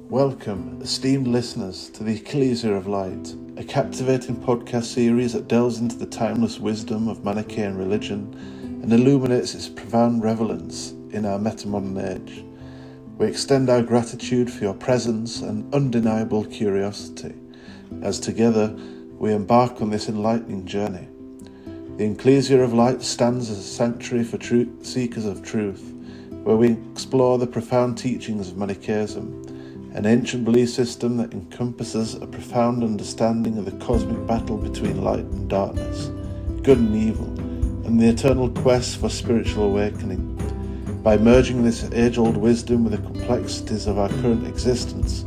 Welcome, esteemed listeners, to the Ekklesia of Light, a captivating podcast series that delves into the timeless wisdom of Manichaean religion and illuminates its profound relevance in our metamodern age. We extend our gratitude for your presence and undeniable curiosity, as together we embark on this enlightening journey. The Ekklesia of Light stands as a sanctuary for seekers of truth, where we explore the profound teachings of Manichaeism, an ancient belief system that encompasses a profound understanding of the cosmic battle between light and darkness, good and evil, and the eternal quest for spiritual awakening. By merging this age-old wisdom with the complexities of our current existence,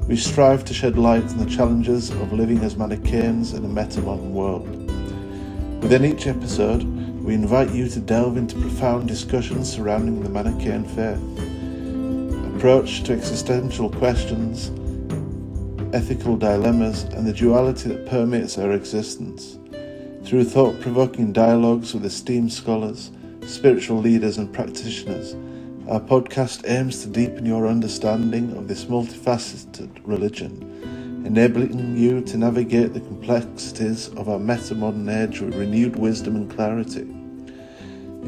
we strive to shed light on the challenges of living as Manichaeans in a metamodern world. Within each episode, we invite you to delve into profound discussions surrounding the Manichaean faith, approach to existential questions, ethical dilemmas, and the duality that permeates our existence. Through thought-provoking dialogues with esteemed scholars, spiritual leaders, and practitioners, our podcast aims to deepen your understanding of this multifaceted religion, enabling you to navigate the complexities of our metamodern age with renewed wisdom and clarity.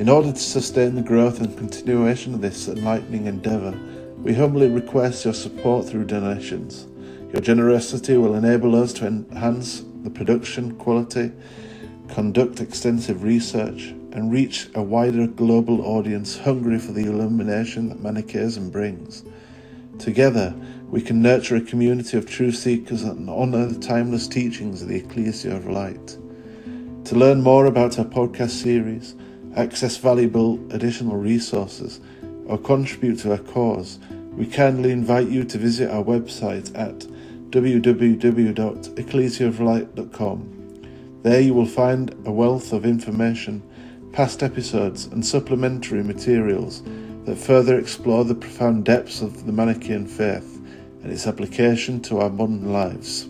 In order to sustain the growth and continuation of this enlightening endeavour, we humbly request your support through donations. Your generosity will enable us to enhance the production quality, conduct extensive research, and reach a wider global audience hungry for the illumination that Manichaeism brings. Together, we can nurture a community of truth seekers and honour the timeless teachings of the Ekklesia of Light. To learn more about our podcast series, access valuable additional resources, or contribute to our cause, we kindly invite you to visit our website at www.ekklesiooflight.com. There you will find a wealth of information, past episodes, and supplementary materials that further explore the profound depths of the Manichaean faith and its application to our modern lives.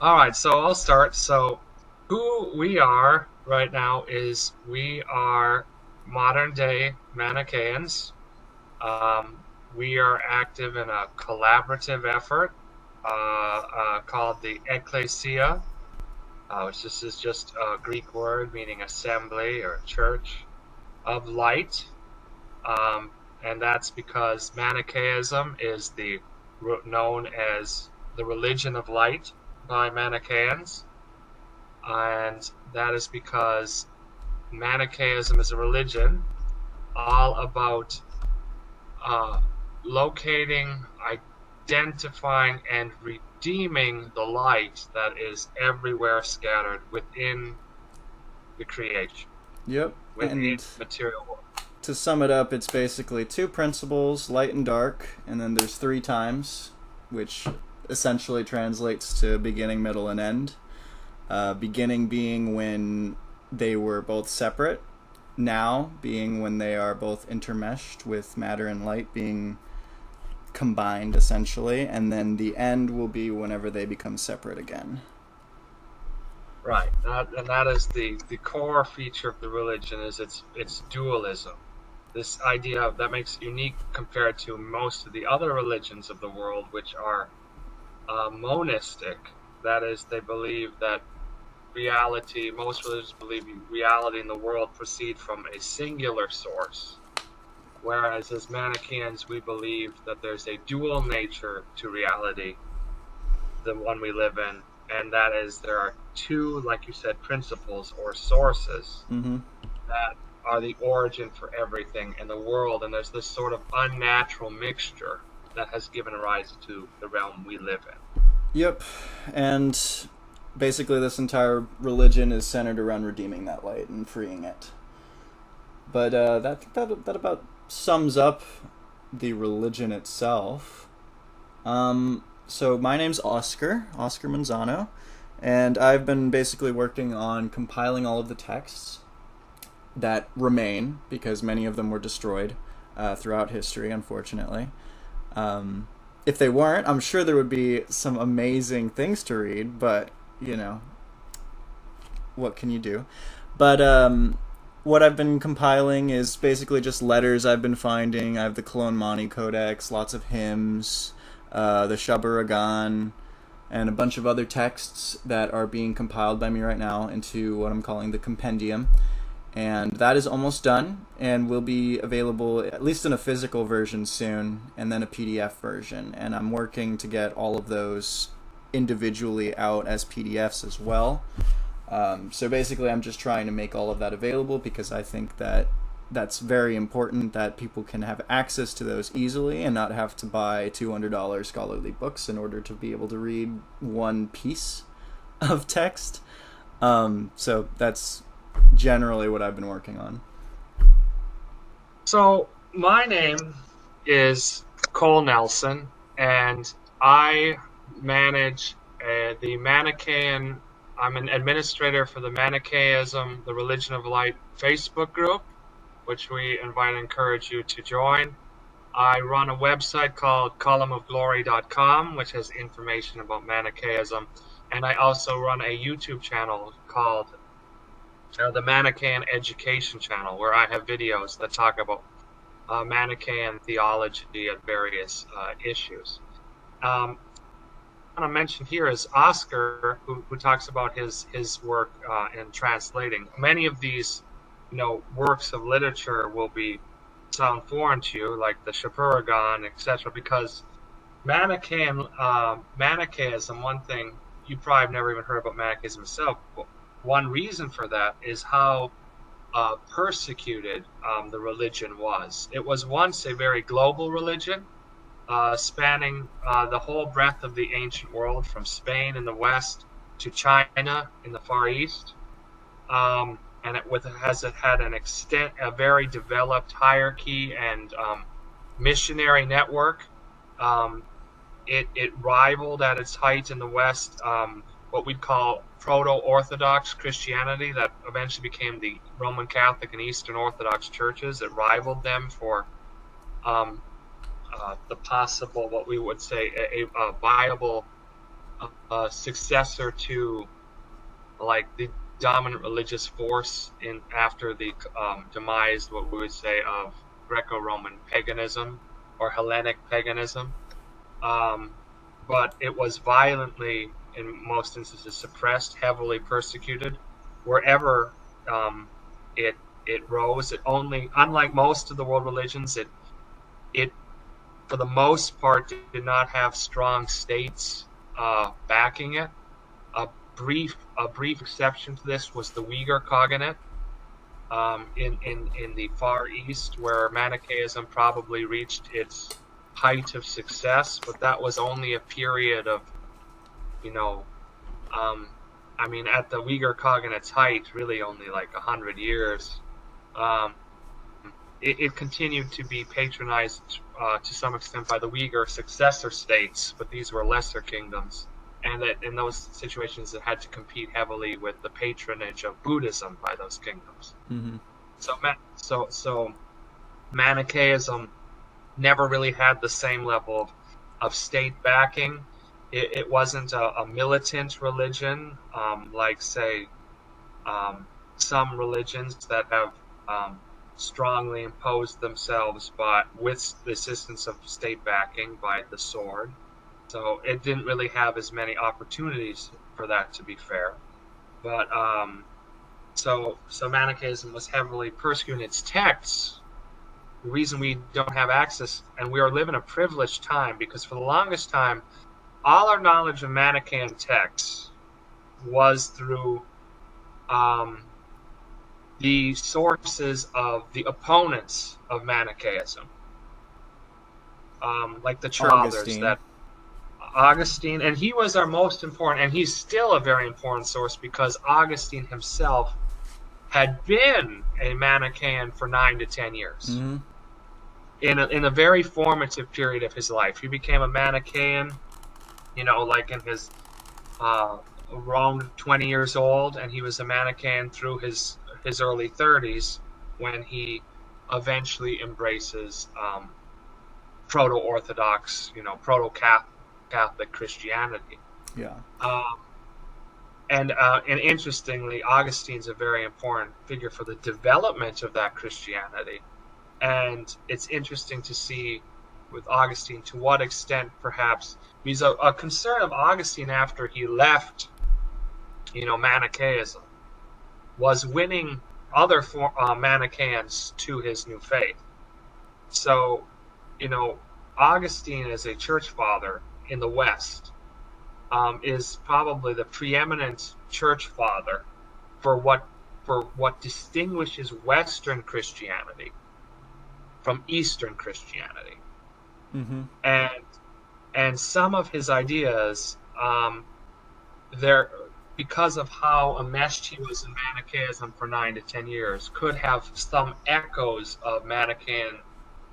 All right, so I'll start. So, who we are right now is we are modern day Manichaeans. We are active in a collaborative effort called the Ekklesia, which this is just a Greek word meaning assembly or church of light. And that's because Manichaeism is known as the religion of light by Manichaeans. And that is because Manichaeism is a religion all about uh, locating, identifying, and redeeming the light that is everywhere scattered within the creation, Yep. within And material world. to sum it up, it's basically two principles, light and dark, and then there's three times, which essentially translates to beginning, middle, and end. Beginning being when they were both separate, now being when they are both intermeshed, with matter and light being combined essentially, and then the end will be whenever they become separate again. Right, and that is the core feature of the religion is its dualism. This idea of that makes it unique compared to most of the other religions of the world, which are monistic. That is, they believe that reality, most religions believe reality in the world proceed from a singular source. Whereas as Manichaeans, we believe that there's a dual nature to reality, the one we live in, and that is there are two, like you said, principles or sources Mm-hmm. that are the origin for everything in the world, and there's this sort of unnatural mixture that has given rise to the realm we live in. Yep. And basically, this entire religion is centered around redeeming that light and freeing it. But that about sums up the religion itself. So my name's Oscar Manzano, and I've been basically working on compiling all of the texts that remain because many of them were destroyed throughout history, unfortunately. If they weren't, I'm sure there would be some amazing things to read, but you know, what can you do? But what I've been compiling is basically just letters I've been finding. I have the Cologne Mani Codex, lots of hymns, the Shaburagan, and a bunch of other texts that are being compiled by me right now into what I'm calling the Compendium. And that is almost done and will be available at least in a physical version soon, and then a PDF version. And I'm working to get all of those individually out as PDFs as well. So basically, I'm just trying to make all of that available because I think that that's very important that people can have access to those easily and not have to buy $200 scholarly books in order to be able to read one piece of text. So that's generally what I've been working on. So my name is Cole Nelson, and I manage the Manichaean. I'm an administrator for the Manichaeism, the Religion of Light Facebook group, which we invite and encourage you to join. I run a website called columnofglory.com, which has information about Manichaeism, and I also run a YouTube channel called the Manichaean Education Channel, where I have videos that talk about Manichaean theology and various issues. I want to mention here is Oscar, who talks about his work in translating. Many of these, works of literature will sound foreign to you, like the Shapuragan, etc., because Manichaeism. One thing you probably have never even heard about Manichaeism itself. But one reason for that is how persecuted the religion was. It was once a very global religion, spanning the whole breadth of the ancient world, from Spain in the west to China in the Far East. And it had a very developed hierarchy and missionary network. It rivaled at its height in the West what we'd call proto-Orthodox Christianity that eventually became the Roman Catholic and Eastern Orthodox churches. It rivaled them for the possible, what we would say, a viable a successor to like the dominant religious force in after the demise, what we would say, of Greco-Roman paganism or Hellenic paganism. But it was violently, in most instances, suppressed, heavily persecuted. Wherever it rose, it only, unlike most of the world religions, it for the most part did not have strong states backing it. A brief exception to this was the Uyghur Cognate in the Far East, where Manichaeism probably reached its height of success, but that was only a period of, I mean, at the Uyghur Cognate's height, really only like 100 years. It continued to be patronized to some extent by the Uyghur successor states, but these were lesser kingdoms. And that in those situations, it had to compete heavily with the patronage of Buddhism by those kingdoms. Mm-hmm. So Manichaeism never really had the same level of state backing. It wasn't a militant religion like, say, some religions that have strongly imposed themselves, but with the assistance of state backing by the sword. So it didn't really have as many opportunities for that, to be fair. But so Manichaeism was heavily persecuted in its texts. The reason we don't have access, and we are living a privileged time, because for the longest time, all our knowledge of Manichaean texts was through the sources of the opponents of Manichaeism, like the fathers, that Augustine, and he was our most important, and he's still a very important source, because Augustine himself had been a Manichaean for 9 to 10 years. Mm-hmm. In a very formative period of his life. He became a Manichaean, like in his around 20 years old, and he was a Manichaean through his early 30s, when he eventually embraces proto-Orthodox, proto-Catholic Christianity. Yeah. And interestingly, Augustine's a very important figure for the development of that Christianity. And it's interesting to see with Augustine to what extent perhaps, because a concern of Augustine after he left, Manichaeism, was winning other Manichaeans to his new faith. So, Augustine as a church father in the West is probably the preeminent church father for what distinguishes Western Christianity from Eastern Christianity. Mm-hmm. And some of his ideas, because of how enmeshed he was in Manichaeism for 9 to 10 years, could have some echoes of Manichaean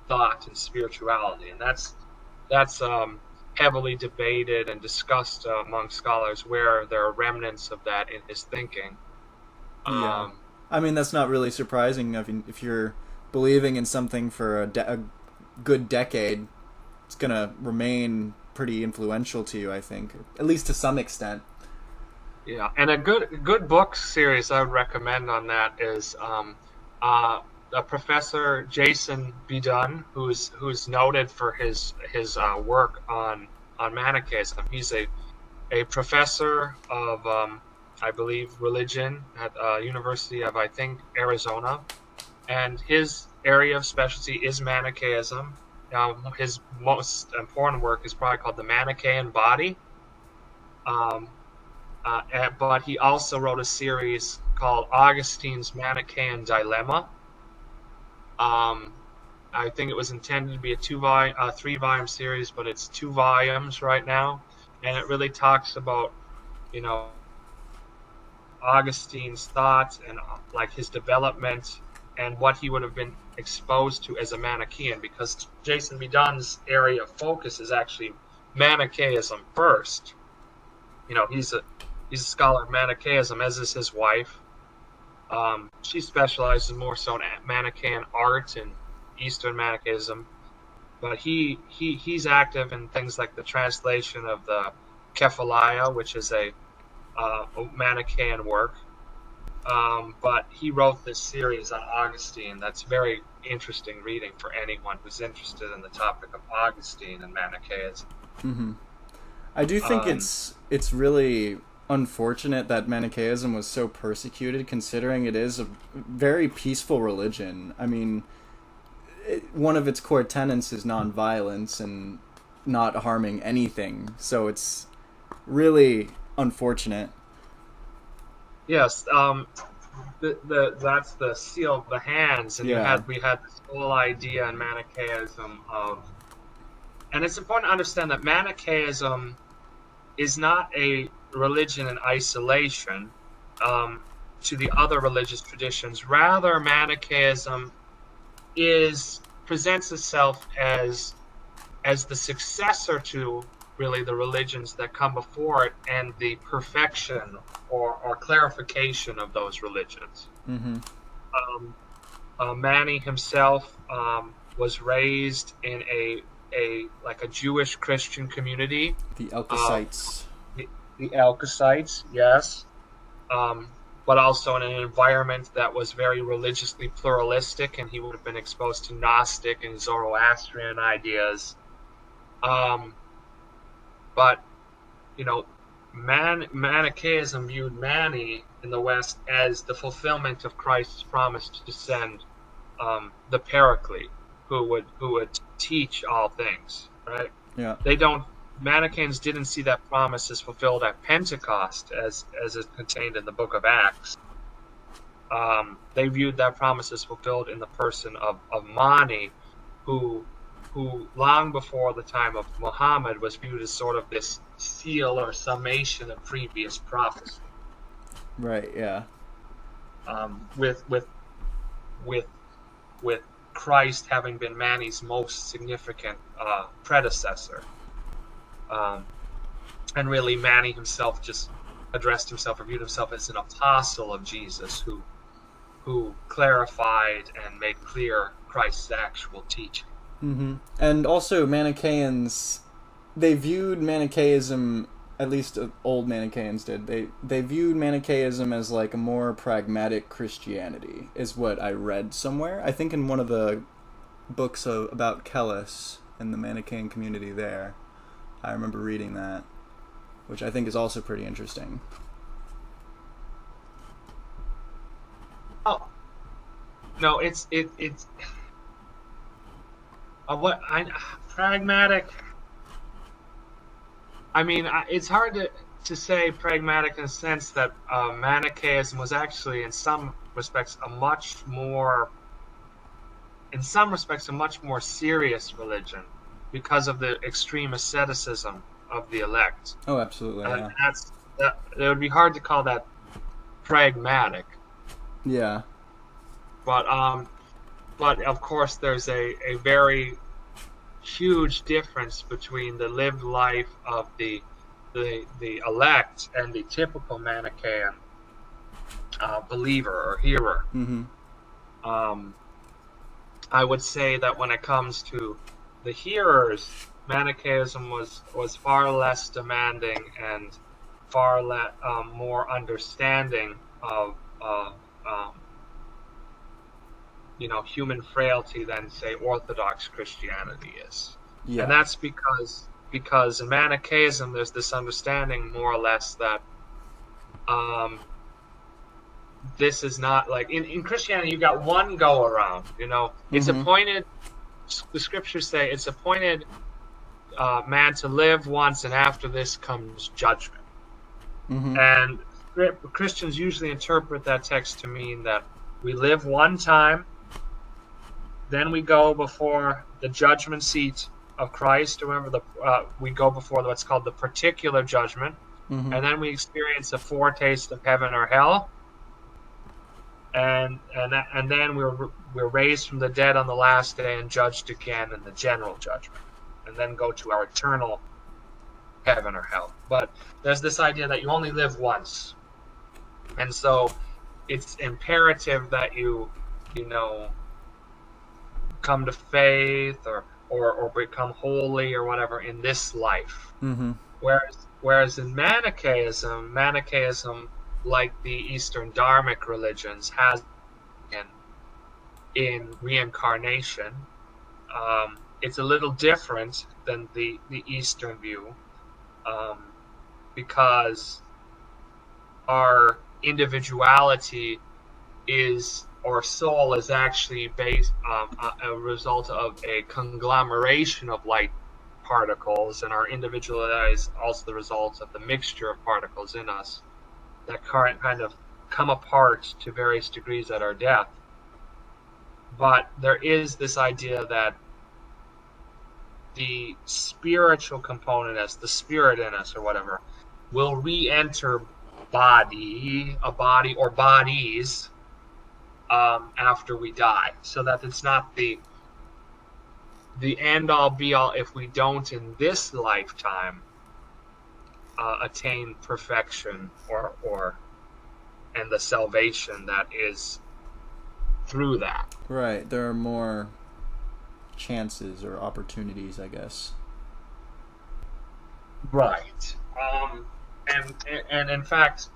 thought and spirituality, and that's heavily debated and discussed among scholars, where there are remnants of that in his thinking. Yeah. I mean, that's not really surprising. I mean, if you're believing in something for a good decade, it's gonna remain pretty influential to you, I think, at least to some extent. Yeah, and a good book series I would recommend on that is a Professor Jason Bedun, who's noted for his work on Manichaeism. He's a professor of I believe religion at University of, I think, Arizona, and his area of specialty is Manichaeism. His most important work is probably called The Manichaean Body. But he also wrote a series called Augustine's Manichaean Dilemma. I think it was intended to be a 3-volume series, but it's 2 volumes right now, and it really talks about, Augustine's thoughts and like his development and what he would have been exposed to as a Manichaean, because Jason Bedun's area of focus is actually Manichaeism first. He's a scholar of Manichaeism, as is his wife. She specializes more so in Manichaean art and Eastern Manichaeism, but he's active in things like the translation of the Kephaliah, which is a Manichaean work. But he wrote this series on Augustine that's very interesting reading for anyone who's interested in the topic of Augustine and Manichaeism. Mm-hmm. I do think it's really unfortunate that Manichaeism was so persecuted, considering it is a very peaceful religion. I mean, one of its core tenets is nonviolence and not harming anything, so it's really unfortunate. Yes, that's the seal of the hands, and Yeah. we had this whole idea in Manichaeism of, and it's important to understand that Manichaeism is not a religion in isolation to the other religious traditions. Rather, Manichaeism presents itself as the successor to really the religions that come before it, and the perfection or clarification of those religions. Mm-hmm. Mani himself was raised in a Jewish Christian community. The Alkasites. The Alkasites, yes. But also in an environment that was very religiously pluralistic, and he would have been exposed to Gnostic and Zoroastrian ideas. But, Manichaeism viewed Mani in the West as the fulfillment of Christ's promise to send the Paraclete, who would teach all things, right? Yeah. Manichaeans didn't see that promise as fulfilled at Pentecost, as is contained in the book of Acts. They viewed that promise as fulfilled in the person of Mani, who long before the time of Muhammad was viewed as sort of this seal or summation of previous prophecy. Right. Yeah. With Christ having been Mani's most significant predecessor, and really Mani himself just addressed himself or viewed himself as an apostle of Jesus, who clarified and made clear Christ's actual teaching. Mm-hmm. And also Manichaeans, they viewed Manichaeism, at least old Manichaeans did, they viewed Manichaeism as like a more pragmatic Christianity, is what I read somewhere. I think in one of the books about Ekklesia and the Manichaean community there. I remember reading that, which I think is also pretty interesting. Oh, no, it's pragmatic. I mean, it's hard to say pragmatic in the sense that Manichaeism was actually, in some respects, a much more serious religion because of the extreme asceticism of the elect. Oh, absolutely. Yeah. It would be hard to call that pragmatic. Yeah. But of course, there's a very huge difference between the lived life of the elect and the typical Manichaean believer or hearer. Mm-hmm. I would say that when it comes to the hearers, Manichaeism was far less demanding and far more understanding of human frailty than, say, Orthodox Christianity is. Yeah. And that's because in Manichaeism there's this understanding more or less that this is not like in Christianity you got one go around, it's Mm-hmm. appointed, the scriptures say it's appointed man to live once, and after this comes judgment. Mm-hmm. And Christians usually interpret that text to mean that we live one time, then we go before the judgment seat of Christ. Remember, we go before what's called the particular judgment, Mm-hmm. and then we experience a foretaste of heaven or hell, and then we're raised from the dead on the last day and judged again in the general judgment, and then go to our eternal heaven or hell. But there's this idea that you only live once, and so it's imperative that you come to faith or become holy or whatever in this life. Mm-hmm. Whereas in Manichaeism, like the Eastern Dharmic religions, has in reincarnation. It's a little different than the Eastern view, because our individuality or soul is actually based a result of a conglomeration of light particles, and our individuality is also the result of the mixture of particles in us that kind of come apart to various degrees at our death. But there is this idea that the spiritual component, as the spirit in us or whatever, will re-enter a body or bodies after we die, so that it's not the end all be all if we don't in this lifetime attain perfection and the salvation that is through that. Right. There are more chances or opportunities, I guess. Right. And in fact,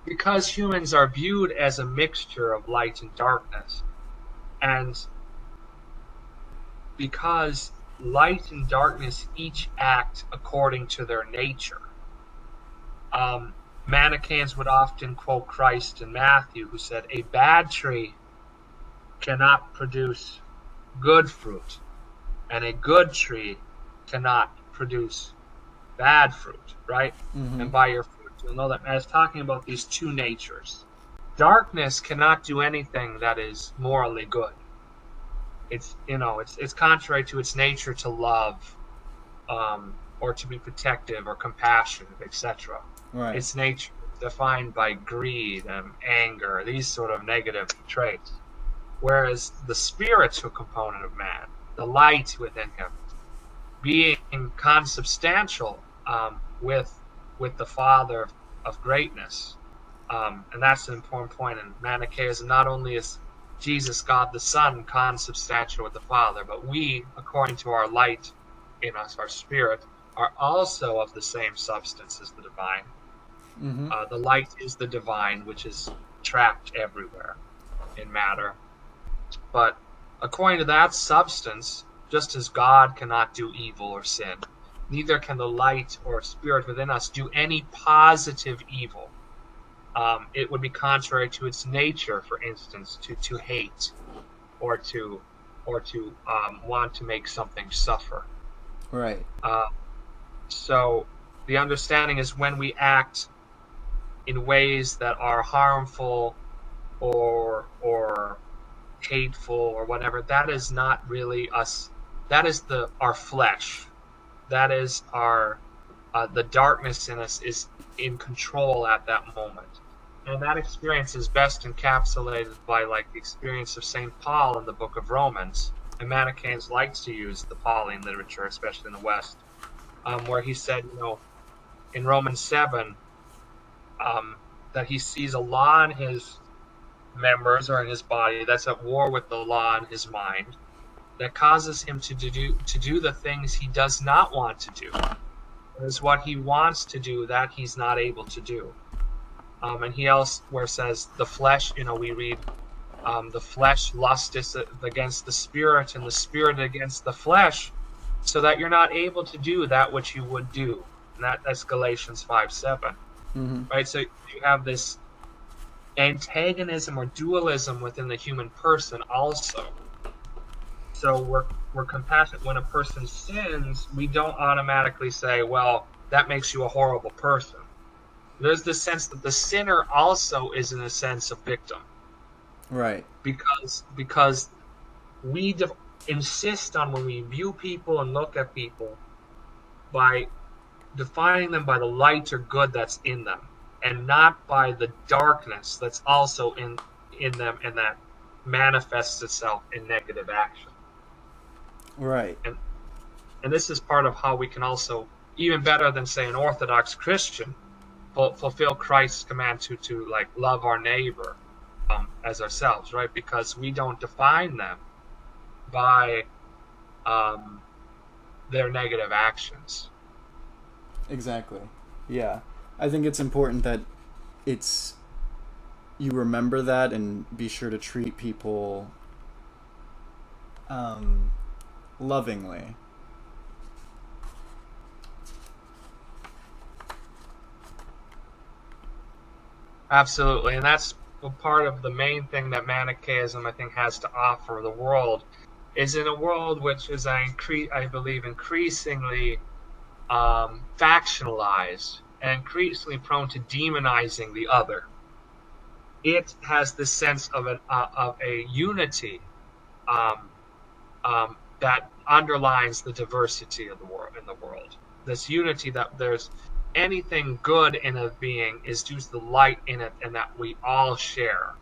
because humans are viewed as a mixture of light and darkness, and because light and darkness each act according to their nature, Manichaeans would often quote Christ in Matthew, who said, "A bad tree cannot produce good fruit, and a good tree cannot produce bad fruit," right? Mm-hmm. And by your fruit you'll know that. I was talking about these two natures. Darkness cannot do anything that is morally good. It's contrary to its nature to love, or to be protective or compassionate, etc. Right. Its nature is defined by greed and anger, these sort of negative traits. Whereas the spiritual component of man, the light within him, being consubstantial with the Father of greatness, and that's an important point in Manichaeism. Not only is Jesus, God the Son, consubstantial with the Father, but we, according to our light in us, our spirit, are also of the same substance as the divine. Mm-hmm. The light is the divine, which is trapped everywhere in matter. But according to that substance, just as God cannot do evil or sin, neither can the light or spirit within us do any positive evil. It would be contrary to its nature, for instance, to hate or to want to make something suffer. Right. So the understanding is when we act in ways that are harmful or hateful or whatever, that is not really us. That is our flesh. That is our the darkness in us is in control at that moment. And that experience is best encapsulated by like the experience of St. Paul in the book of Romans. And Manichaeans like to use the Pauline literature, especially in the West, where he said, in Romans 7, that he sees a law in his members or in his body that's at war with the law in his mind, that causes him to do the things he does not want to do. It is what he wants to do that he's not able to do. And he elsewhere says the flesh, we read, the flesh lusteth against the spirit, and the spirit against the flesh, so that you're not able to do that which you would do. And that's Galatians 5:7. Mm-hmm. Right? So you have this antagonism or dualism within the human person also. So we're compassionate. When a person sins, we don't automatically say, well, that makes you a horrible person. There's the sense that the sinner also is, in a sense, a victim. Right. Because we insist on, when we view people and look at people, by defining them by the light or good that's in them, and not by the darkness that's also in them, and that manifests itself in negative action. Right. And this is part of how we can also, even better than, say, an Orthodox Christian, fulfill Christ's command to like love our neighbor as ourselves, right? Because we don't define them by their negative actions. Exactly. Yeah. I think it's important that you remember that and be sure to treat people lovingly. Absolutely, and that's part of the main thing that Manichaeism, I think, has to offer the world, is in a world which is, I believe, increasingly factionalized and increasingly prone to demonizing the other. It has this sense of a unity um, that underlines the diversity of the world in the world. This unity that there's anything good in a being is due to the light in it, and that we all share.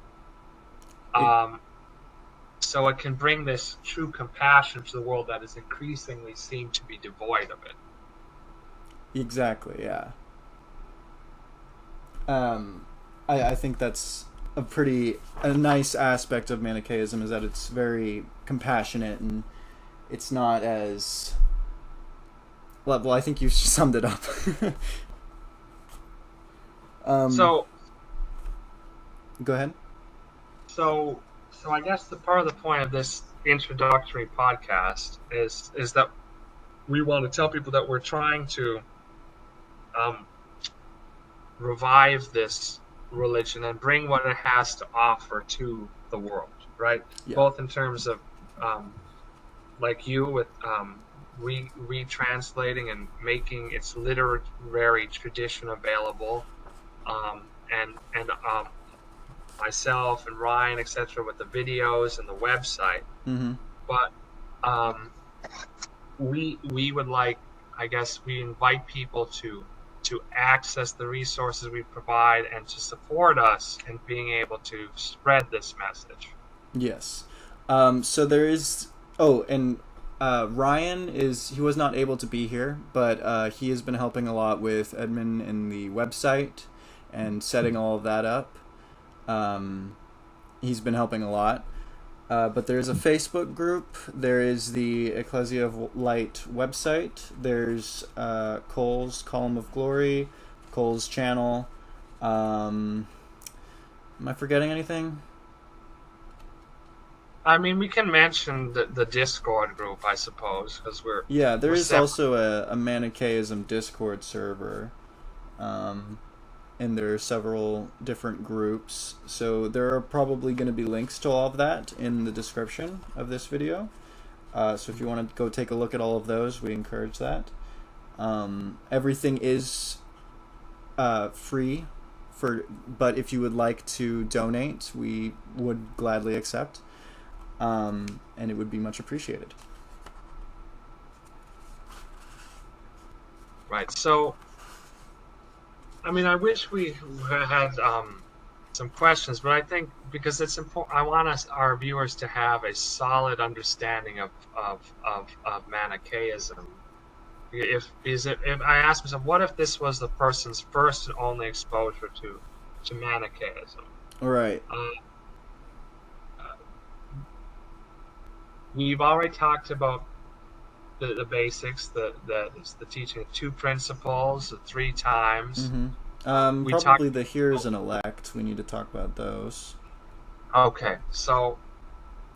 So it can bring this true compassion to the world that is increasingly seemed to be devoid of it. Exactly, yeah. I think that's a nice aspect of Manichaeism, is that it's very compassionate and it's not as well. I think you summed it up. So go ahead. So I guess the part of the point of this introductory podcast is that we want to tell people that we're trying to revive this religion and bring what it has to offer to the world, right? Yeah. Both in terms of like you with retranslating and making its literary tradition available, and myself and Ryan, etc., with the videos and the website. Mm-hmm. But we would like, I guess, we invite people to access the resources we provide and to support us in being able to spread this message. Yes. So there is. Oh, and Ryan he was not able to be here, but he has been helping a lot with admin in the website and setting all of that up. He's been helping a lot. But there's a Facebook group. There is the Ekklesia of Light website. There's Cole's Column of Glory, Cole's channel. Am I forgetting anything? I mean, we can mention the Discord group, I suppose, because there is also a Manichaeism Discord server. And there are several different groups. So there are probably going to be links to all of that in the description of this video. So if you want to go take a look at all of those, we encourage that. Everything is free, but if you would like to donate, we would gladly accept. And it would be much appreciated. Right. So, I mean, I wish we had some questions, but I think because it's important, I want our viewers to have a solid understanding of Manichaeism. If I ask myself, what if this was the person's first and only exposure to Manichaeism? Right. We've already talked about the basics, the teaching of two principles, the 3 times. Mm-hmm. Probably the hearers and elect. We need to talk about those. Okay, so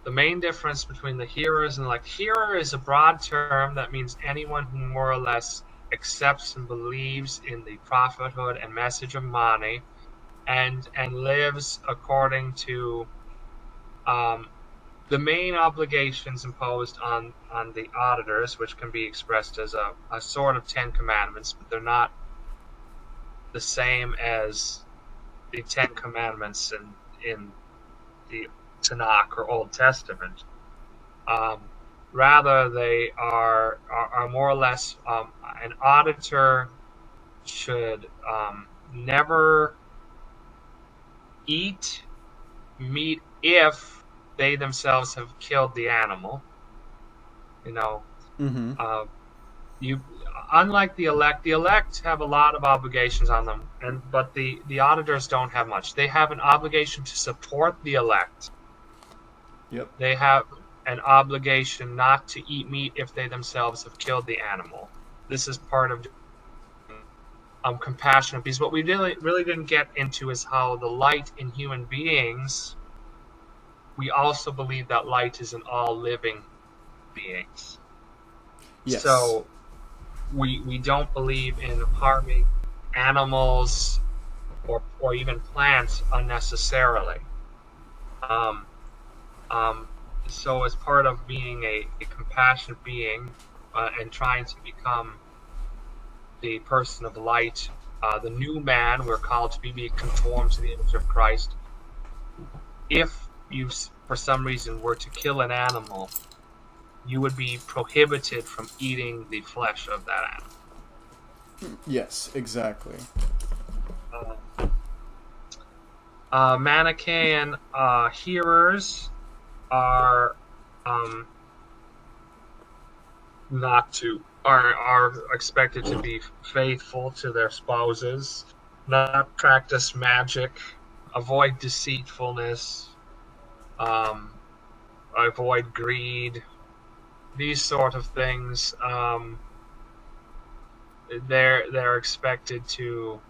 the main difference between the hearers and elect. Hearer is a broad term that means anyone who more or less accepts and believes in the prophethood and message of Mani, and lives according to the main obligations imposed on the auditors, which can be expressed as a sort of 10 commandments, but they're not the same as the 10 commandments in the Tanakh or Old Testament. Rather, they are more or less an auditor should never eat meat if they themselves have killed the animal. Mm-hmm. Unlike the elect have a lot of obligations on them, but the auditors don't have much. They have an obligation to support the elect. Yep. They have an obligation not to eat meat if they themselves have killed the animal. This is part of compassionate beings. What we really didn't get into is how the light in human beings, we also believe that light is in all living beings. Yes. So we don't believe in harming animals or even plants unnecessarily. So as part of being a compassionate being and trying to become the person of light, the new man, we're called to be conformed to the image of Christ. If you, for some reason, were to kill an animal, you would be prohibited from eating the flesh of that animal. Yes, exactly. Manichaean hearers are are expected to be faithful to their spouses, not practice magic, avoid deceitfulness, avoid greed, these sort of things. They're expected to.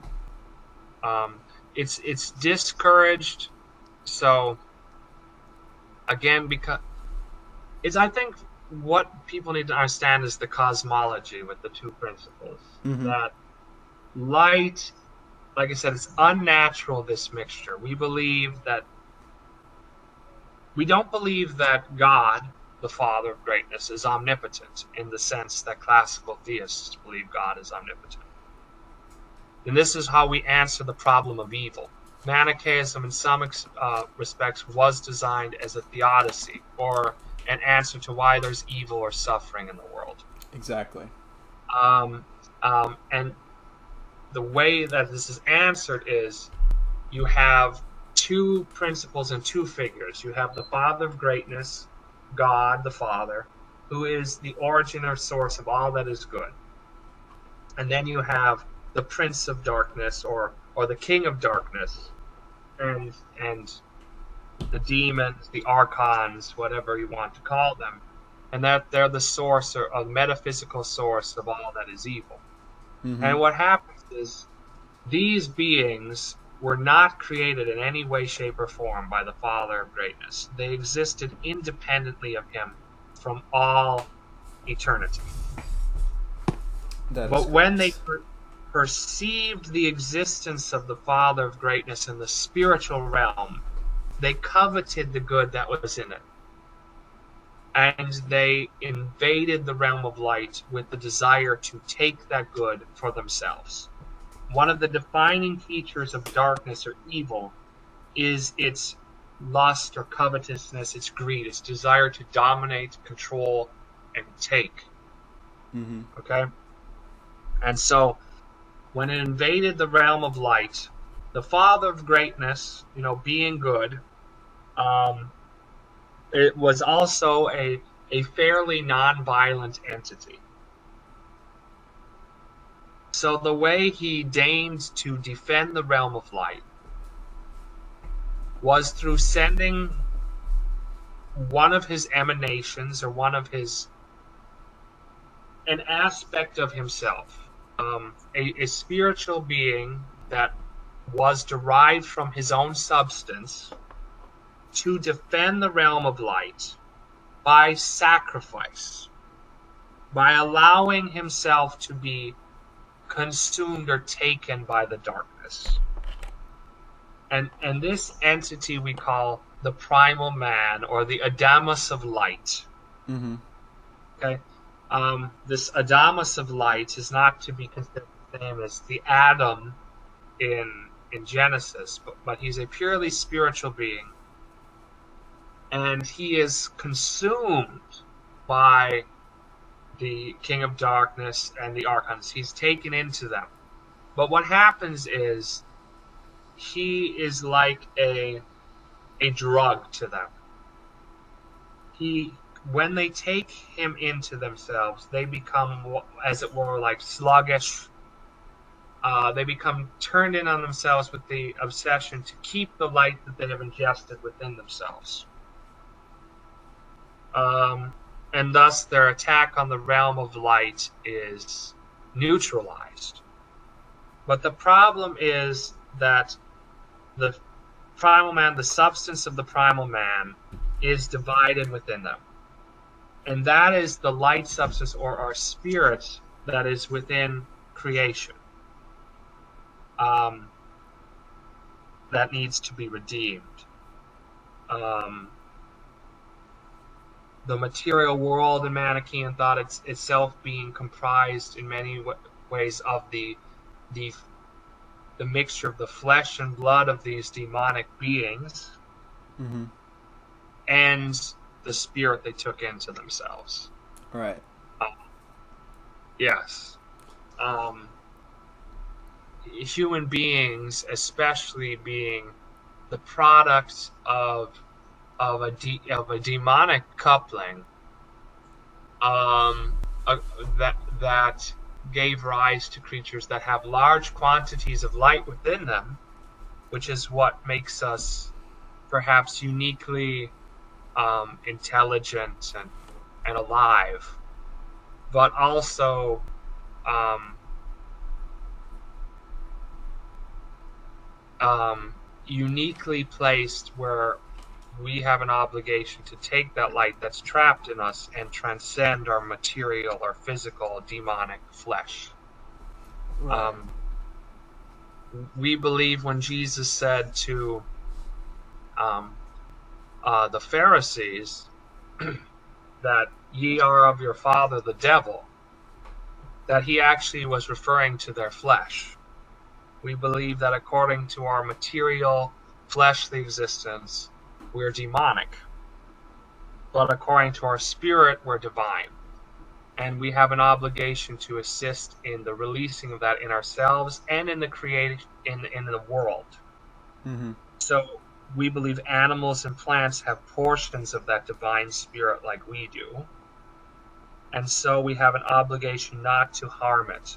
It's discouraged. So again, because it's, I think what people need to understand is the cosmology with the two principles. Mm-hmm. That light, like I said, it's unnatural, this mixture. We don't believe that God, the Father of greatness, is omnipotent in the sense that classical theists believe God is omnipotent. And this is how we answer the problem of evil. Manichaeism, in some respects, was designed as a theodicy, or an answer to why there's evil or suffering in the world. Exactly. And the way that this is answered is you have two principles and two figures. You have the Father of greatness, God the Father, who is the origin or source of all that is good. And then you have the Prince of Darkness, or the King of Darkness, and the demons, the archons, whatever you want to call them, and that they're the source or a metaphysical source of all that is evil. Mm-hmm. And what happens is these beings were not created in any way, shape, or form by the Father of greatness. They existed independently of him from all eternity. But when they perceived the existence of the Father of greatness in the spiritual realm, they coveted the good that was in it. And they invaded the realm of light with the desire to take that good for themselves. One of the defining features of darkness or evil is its lust or covetousness, its greed, its desire to dominate, control, and take. Mm-hmm. Okay? And so, when it invaded the realm of light, the Father of greatness, being good, it was also a fairly non-violent entity. So the way he deigned to defend the realm of light was through sending one of his emanations, or an aspect of himself, a spiritual being that was derived from his own substance, to defend the realm of light by sacrifice, by allowing himself to be consumed or taken by the darkness. And this entity we call the primal man, or the Adamus of light. Mm-hmm. Okay? This Adamus of light is not to be considered the same as the Adam in Genesis, but he's a purely spiritual being. And he is consumed by the King of Darkness and the Archons. He's taken into them. But what happens is he is like a drug to them. When they take him into themselves, they become, as it were, like sluggish. They become turned in on themselves with the obsession to keep the light that they have ingested within themselves. And thus their attack on the realm of light is neutralized. But the problem is that the primal man, the substance of the primal man, is divided within them. And that is the light substance, or our spirit, that is within creation. That needs to be redeemed. The material world in Manichaean thought itself being comprised in many ways of the mixture of the flesh and blood of these demonic beings, Mm-hmm. and the spirit they took into themselves. Right. Yes. Human beings, especially being the product of a demonic coupling, that gave rise to creatures that have large quantities of light within them, which is what makes us perhaps uniquely intelligent and alive, but also uniquely placed where we have an obligation to take that light that's trapped in us and transcend our material or physical demonic flesh. Right. We believe when Jesus said to the Pharisees that ye are of your father the devil, that he actually was referring to their flesh. We believe that according to our material, fleshly existence, we're demonic. But according to our spirit, we're divine. And we have an obligation to assist in the releasing of that in ourselves and in the in the world. Mm-hmm. So we believe animals and plants have portions of that divine spirit like we do. And so we have an obligation not to harm it.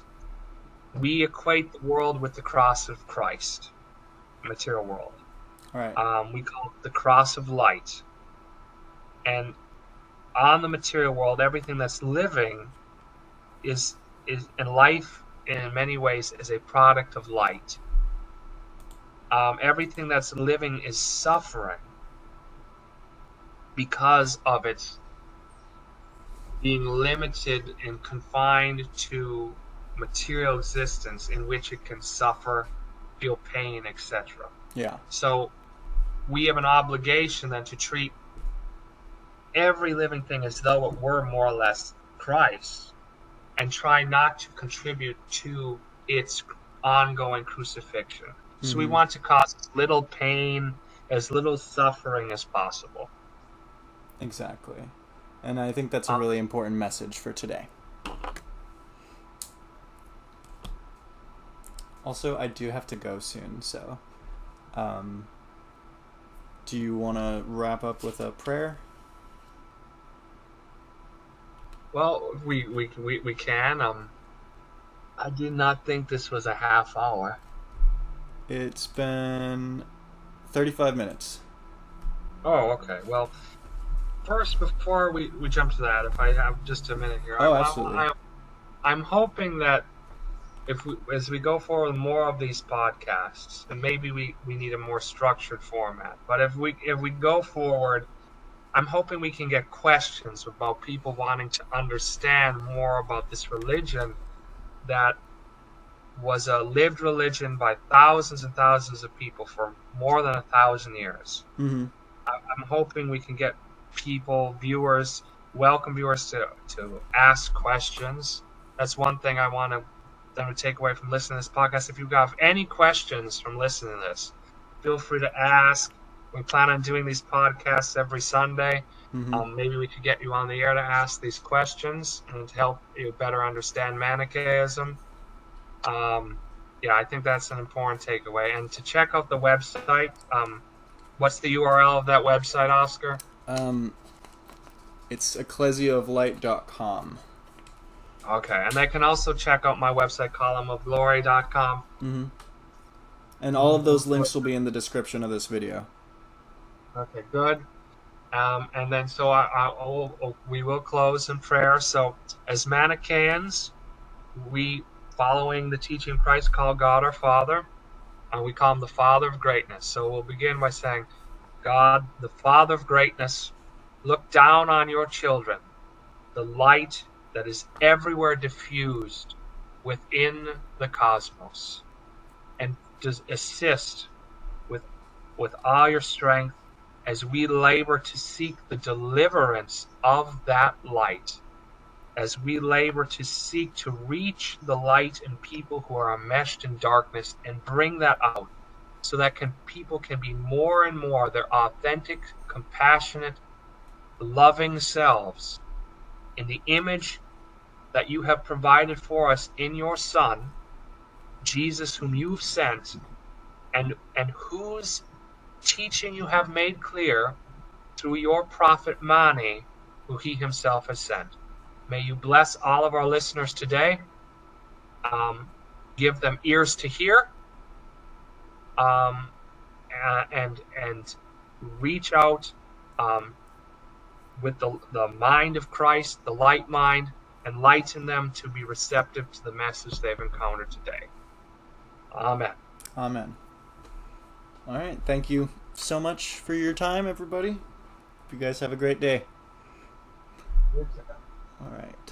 We equate the world with the cross of Christ, the material world. Right. We call it the cross of light. And on the material world, everything that's living is in life, in many ways, is a product of light. Everything that's living is suffering because of its being limited and confined to material existence in which it can suffer, feel pain, etc. Yeah. So we have an obligation then to treat every living thing as though it were more or less Christ, and try not to contribute to its ongoing crucifixion. Mm-hmm. So we want to cause as little pain, as little suffering as possible. Exactly. And I think that's a really important message for today. Also, I do have to go soon, so do you want to wrap up with a prayer? Well, we can. I did not think this was a half hour. It's been 35 minutes. Oh, okay. Well, first, before we jump to that, if I have just a minute here. Absolutely. I'm hoping that as we go forward with more of these podcasts, and maybe we need a more structured format, but if we go forward, I'm hoping we can get questions about people wanting to understand more about this religion that was a lived religion by thousands and thousands of people for more than 1,000 years. Mm-hmm. I'm hoping we can get viewers, welcome viewers to ask questions. That's one thing I want them to take away from listening to this podcast. If you have any questions from listening to this, feel free to ask. We plan on doing these podcasts every Sunday. Mm-hmm. Maybe we could get you on the air to ask these questions and to help you better understand Manichaeism. I think that's an important takeaway. And to check out the website, what's the URL of that website, Oscar? It's ekklesiooflight.com. Okay, and they can also check out my website, columnofglory.com. Mm-hmm. And all of those links will be in the description of this video. Okay, good. And then we will close in prayer. So as Manichaeans, we following the teaching of Christ, call God our Father, and we call him the Father of greatness. So we'll begin by saying, God, the Father of greatness, look down on your children, the light that is everywhere diffused within the cosmos, and just assist with all your strength as we labor to seek the deliverance of that light, as we labor to seek to reach the light in people who are enmeshed in darkness and bring that out, so that people can be more and more their authentic, compassionate, loving selves in the image that you have provided for us in your Son, Jesus, whom you've sent, and whose teaching you have made clear through your prophet Mani, who he himself has sent. May you bless all of our listeners today. Give them ears to hear, and reach out with the mind of Christ, the light mind, enlighten them to be receptive to the message they've encountered today. Amen. Amen. All right. Thank you so much for your time, everybody. You guys have a great day. All right.